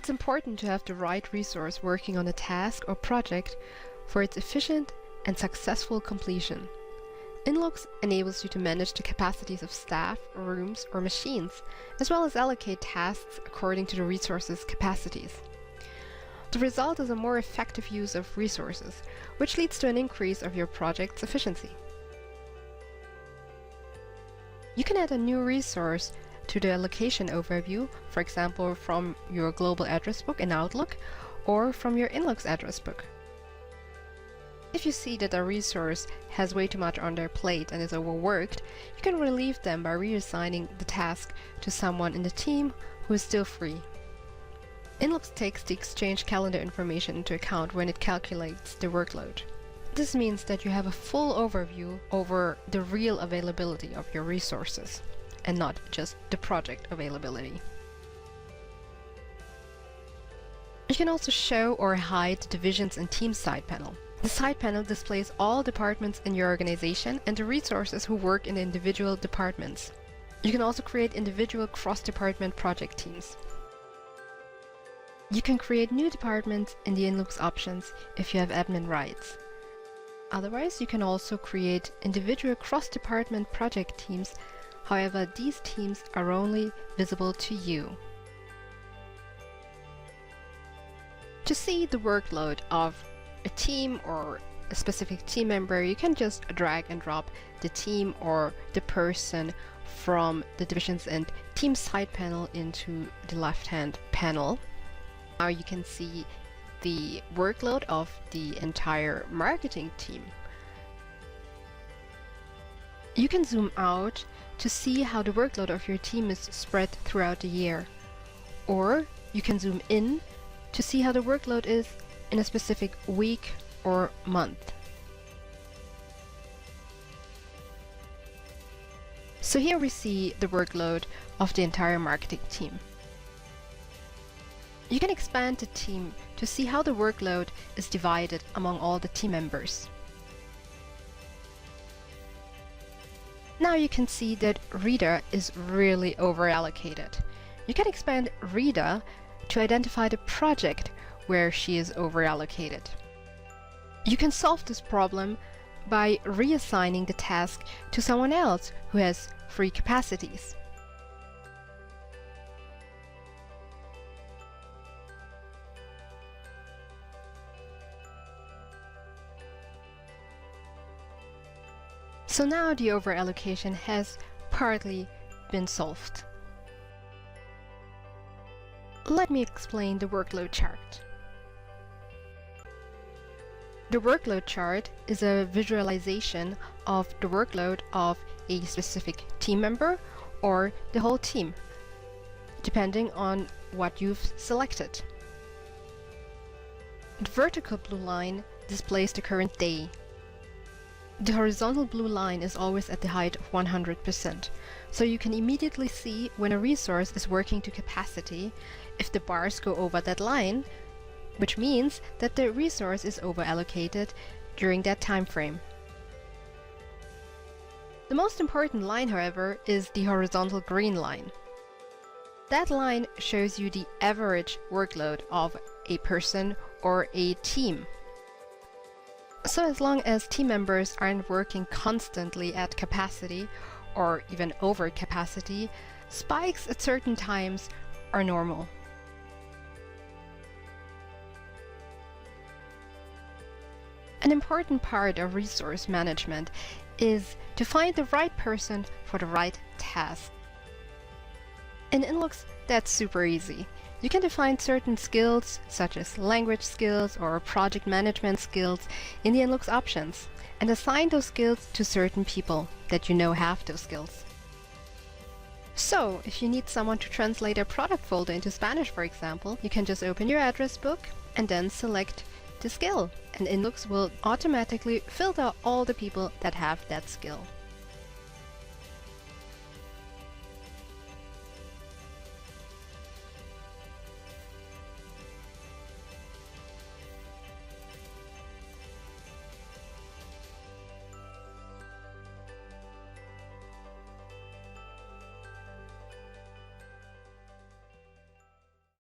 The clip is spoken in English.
It's important to have the right resource working on a task or project for its efficient and successful completion. InLoox enables you to manage the capacities of staff, rooms, or machines, as well as allocate tasks according to the resource's capacities. The result is a more effective use of resources, which leads to an increase of your project's efficiency. You can add a new resource to the allocation overview, for example from your global address book in Outlook or from your InLoox address book. If you see that a resource has way too much on their plate and is overworked, you can relieve them by reassigning the task to someone in the team who is still free. InLoox takes the Exchange calendar information into account when it calculates the workload. This means that you have a full overview over the real availability of your resources, and not just the project availability. You can also show or hide the divisions and teams side panel. The side panel displays all departments in your organization and the resources who work in the individual departments. You can also create individual cross-department project teams. You can create new departments in the InLoox options if you have admin rights. Otherwise, you can also create individual cross-department project teams. However, these teams are only visible to you. To see the workload of a team or a specific team member, you can just drag and drop the team or the person from the divisions and team side panel into the left-hand panel. Now you can see the workload of the entire marketing team. You can zoom out to see how the workload of your team is spread throughout the year. Or you can zoom in to see how the workload is in a specific week or month. So here we see the workload of the entire marketing team. You can expand the team to see how the workload is divided among all the team members. Now you can see that Rita is really overallocated. You can expand Rita to identify the project where she is overallocated. You can solve this problem by reassigning the task to someone else who has free capacities. So now the overallocation has partly been solved. Let me explain the workload chart. The workload chart is a visualization of the workload of a specific team member or the whole team, depending on what you've selected. The vertical blue line displays the current day. The horizontal blue line is always at the height of 100%, so you can immediately see when a resource is working to capacity if the bars go over that line, which means that the resource is overallocated during that time frame. The most important line, however, is the horizontal green line. That line shows you the average workload of a person or a team. So as long as team members aren't working constantly at capacity or even over capacity, spikes at certain times are normal. An important part of resource management is to find the right person for the right task. In InLoox, that's super easy. You can define certain skills, such as language skills or project management skills, in the InLoox options, and assign those skills to certain people that you know have those skills. So, if you need someone to translate a product folder into Spanish, for example, you can just open your address book and then select the skill, and InLoox will automatically filter all the people that have that skill.